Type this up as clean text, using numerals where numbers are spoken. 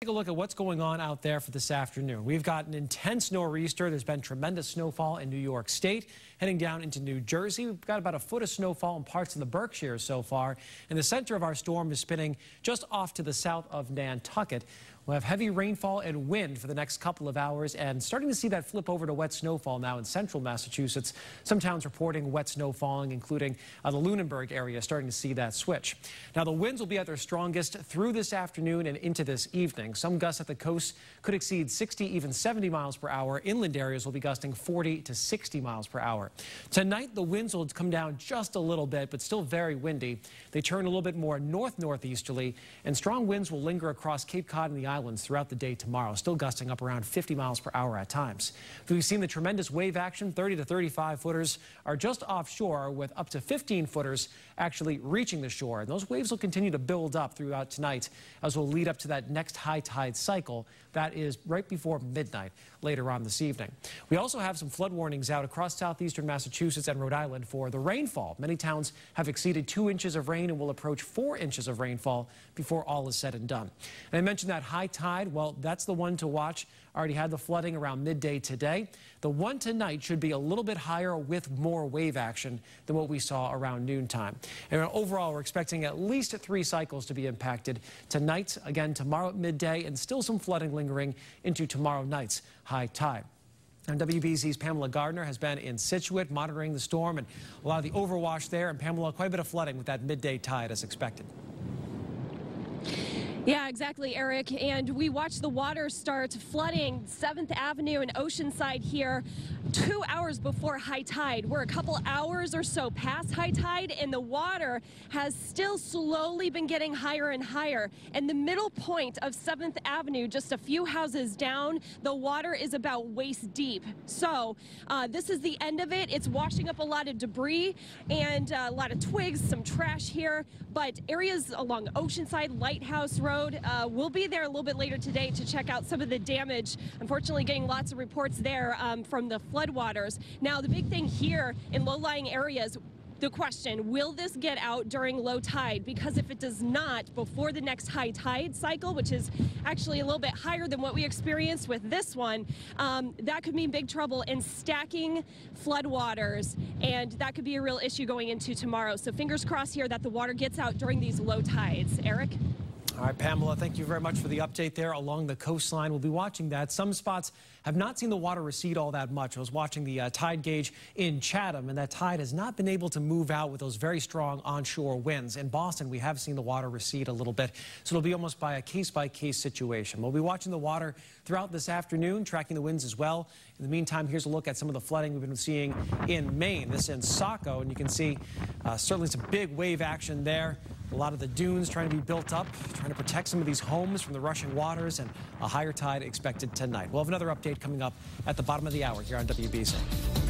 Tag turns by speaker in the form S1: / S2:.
S1: Take a look at what's going on out there for this afternoon. We've got an intense nor'easter. There's been tremendous snowfall in New York State. Heading down into New Jersey, we've got about a foot of snowfall in parts of the Berkshires so far. And the center of our storm is spinning just off to the south of Nantucket. We'll have heavy rainfall and wind for the next couple of hours, and starting to see that flip over to wet snowfall now in central Massachusetts. Some towns reporting wet snow falling, including the Lunenburg area, starting to see that switch. Now, the winds will be at their strongest through this afternoon and into this evening. Some gusts at the coast could exceed 60, even 70 miles per hour. Inland areas will be gusting 40 to 60 miles per hour. Tonight, the winds will come down just a little bit, but still very windy. They turn a little bit more north-northeasterly, and strong winds will linger across Cape Cod and the islands throughout the day tomorrow, still gusting up around 50 miles per hour at times. We've seen the tremendous wave action. 30 to 35 footers are just offshore, with up to 15 footers actually reaching the shore. And those waves will continue to build up throughout tonight as we'll lead up to that next high tide cycle. That is right before midnight later on this evening. We also have some flood warnings out across southeastern Massachusetts and Rhode Island for the rainfall. Many towns have exceeded 2 inches of rain and will approach 4 inches of rainfall before all is said and done. And I mentioned that high tide. Well, that's the one to watch. Already had the flooding around midday today. The one tonight should be a little bit higher with more wave action than what we saw around noontime. And overall, we're expecting at least 3 cycles to be impacted tonight, again tomorrow at midday, and still some flooding lingering into tomorrow night's high tide. And WBZ's Pamela Gardner has been in Scituate monitoring the storm and a lot of the overwash there. And Pamela, quite a bit of flooding with that midday tide as expected.
S2: Yeah, exactly, Eric. And we watched the water start flooding 7th Avenue and Oceanside here 2 hours before high tide. We're a couple hours or so past high tide, and the water has still slowly been getting higher and higher. And the middle point of 7th Avenue, just a few houses down, the water is about waist deep. So this is the end of it. It's washing up a lot of debris and a lot of twigs, some trash here. But areas along Oceanside, Lighthouse Road, we'll be there a little bit later today to check out some of the damage. Unfortunately, getting lots of reports there from the floodwaters. Now, the big thing here in low-lying areas, the question, will this get out during low tide? Because if it does not, before the next high tide cycle, which is actually a little bit higher than what we experienced with this one, that could mean big trouble in stacking floodwaters, and that could be a real issue going into tomorrow. So fingers crossed here that the water gets out during these low tides. Eric?
S1: All right, Pamela, thank you very much for the update there along the coastline. We'll be watching that. Some spots have not seen the water recede all that much. I was watching the tide gauge in Chatham, and that tide has not been able to move out with those very strong onshore winds. In Boston, we have seen the water recede a little bit, so it'll be almost by a case-by-case situation. We'll be watching the water throughout this afternoon, tracking the winds as well. In the meantime, here's a look at some of the flooding we've been seeing in Maine. This is in Saco, and you can see certainly some big wave action there. A lot of the dunes trying to be built up, trying to protect some of these homes from the rushing waters, and a higher tide expected tonight. We'll have another update coming up at the bottom of the hour here on WBZ.